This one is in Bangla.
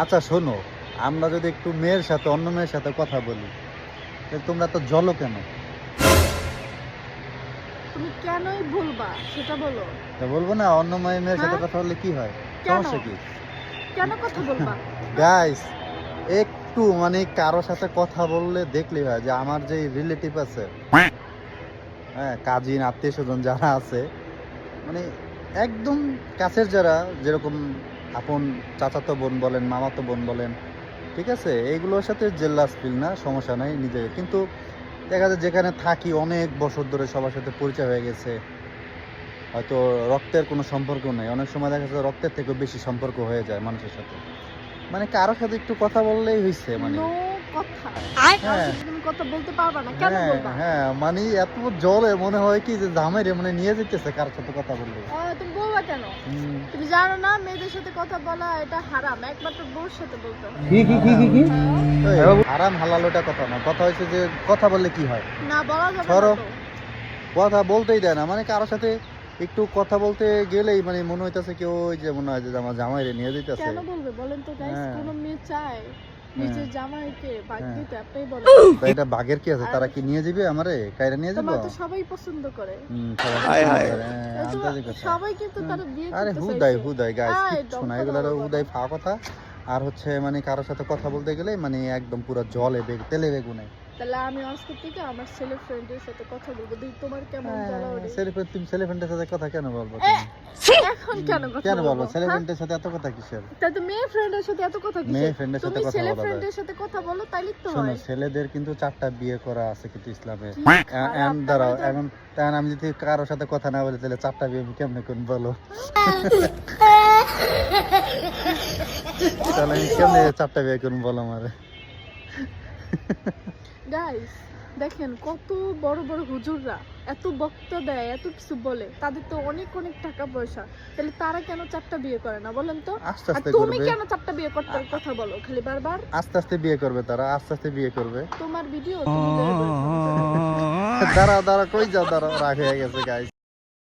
আচ্ছা শোনো, আমরা যদি একটু মেয়ের সাথে অন্য মেয়ের সাথে কথা বলি, তাহলে তোমরা তো জলো কেন? তুমি কেনই ভুলবা সেটা বলো। তা বলবো না, অন্য মেয়ের সাথে হ্যাঁ? কথা বললে কি হয়? কেন? সমস্যা কি? কেন কথা বলবা? গাইস, একটু মানে কারো সাথে কথা বললে দেখলেই হয় যে আমার যে রিলেটিভ আছে, হ্যাঁ, কাজিন আত্মীয় স্বজন যারা আছে, মানে একদম কাছের যারা, যেরকম আপন চাচাতো বোন বলেন, মামাতো বোন বলেন, ঠিক আছে, এইগুলোর সাথে জেলাস ফিল না, সমস্যা নাই নিজে, কিন্তু দেখা যায় যেখানে থাকি অনেক বছর ধরে সবার সাথে পরিচয় হয়ে গেছে, হয়তো রক্তের কোনো সম্পর্ক নেই, অনেক সময় দেখা যায় রক্তের থেকেও বেশি সম্পর্ক হয়ে যায় মানুষের সাথে, মানে কারোর সাথে একটু কথা বললেই হয়েছে, মানে নো কথা। হ্যাঁ তুমি কথা বলতে পারবা না, কেন হ্যাঁ বলবা? হ্যাঁ, মানে এত জলে মনে হয় কি যে জামাই রে মানে নিয়ে যেতেছে কারোর সাথে কথা বললে। তুমি বলবা কেন? হুম। তুমি জানো না মেয়েদের সাথে কথা বলা এটা হারাম, একমাত্র বউর সাথে বলতে হয়। কি হ্যাঁ? আরাম হালাল ওটা কথা না, কথা হয়েছে যে কথা বললে কি হয়, না বলা যাবে না সরো। তো। কথা বলতেই দেয় না, মানে কারোর সাথে একটু কথা বলতে গেলেই মানে মনে হইতাছে কেউ ওই যে মনে হয় যে আমার জামাই রে নিয়ে যেতেছে। কেন বলবে বলেন তো গাইস? হ্যাঁ। কোন মেয়ে চায় নিজের জামাইকে ভাগ হ্যাঁ। দিতে? আপনিই বলেন। তা এটা বাঘের কি আছে, তারা কি নিয়ে যাবে আমারে, কাইরা নিয়ে যাবো? তোমার তো সবাই পছন্দ করে। সবাই হায় পছন্দ হায়। করে, হ্যাঁ, এই তো আন্দাজে কথা। সবাই কিন্তু তারা বিয়ে আরে করতে হুদাই চাইছে। হুদাই গাইস, এই কিচ্ছু না, দমকা এগুলো দেওয়ার হুদাই কথা। ফাওয়া কথা। আর হচ্ছে মানে কারোর সাথে কথা বলতে গেলে মানে একদম পুরো জলে তেলে বেগুনে। তাহলে আমি আজকে থেকে আমার ছেলে ফ্রেন্ডের সাথে কথা বলবো, দেখি তোমার কেমন জ্বালা ওঠে। তুমি ছেলেফ্রেন্ডের সাথে কথা কেন বলবো এ, তুমি? এখন কেন কথা কেন বলবো বলবো? হ্যাঁ? ছেলেফ্রেন্ডের সাথে এত কথা কিসের? তাই তো মেয়ে ফ্রেন্ডের সাথে এত কথা কিসের? মেয়ে ফ্রেন্ডের সাথে তুমি কথা ছেলে বলা যায়। ফ্রেন্ডের সাথে কথা বলো তাইলে তো শোনো, হয়। ছেলেদের কিন্তু 4টা বিয়ে করা আছে কিন্তু ইসলামে। কি খারাপ, দাঁড়াও, তারপরে তো- এখন তাহলে আমি যদি কারোর সাথে কথা না বলি তাহলে 4টা বিয়ে আমি কেমনে করবো বলো? তাহলে আমি কেমনে 4টা বিয়ে করবো বলো আমারে? গাইস দেখেন কত বড় বড় হুজুররা এত বক্তা দেয়, এত কিছু বলে, তাদের তো অনেক অনেক টাকা পয়সা, তাহলে তারা কেন 4টা বিয়ে করে না বলেন তো? আস্তে আর আস্তে তুমি করবে, কেন 4টা বিয়ে করতে কথা বলো খালি বারবার? আস্তে আস্তে বিয়ে করবে তারা, আস্তে আস্তে বিয়ে করবে। তোমার ভিডিও তুমি দয়া করে থামো। দাঁড়াও দাঁড়াও, কই যাও, দাঁড়াও, রাগ হয়ে গেছে গাইস।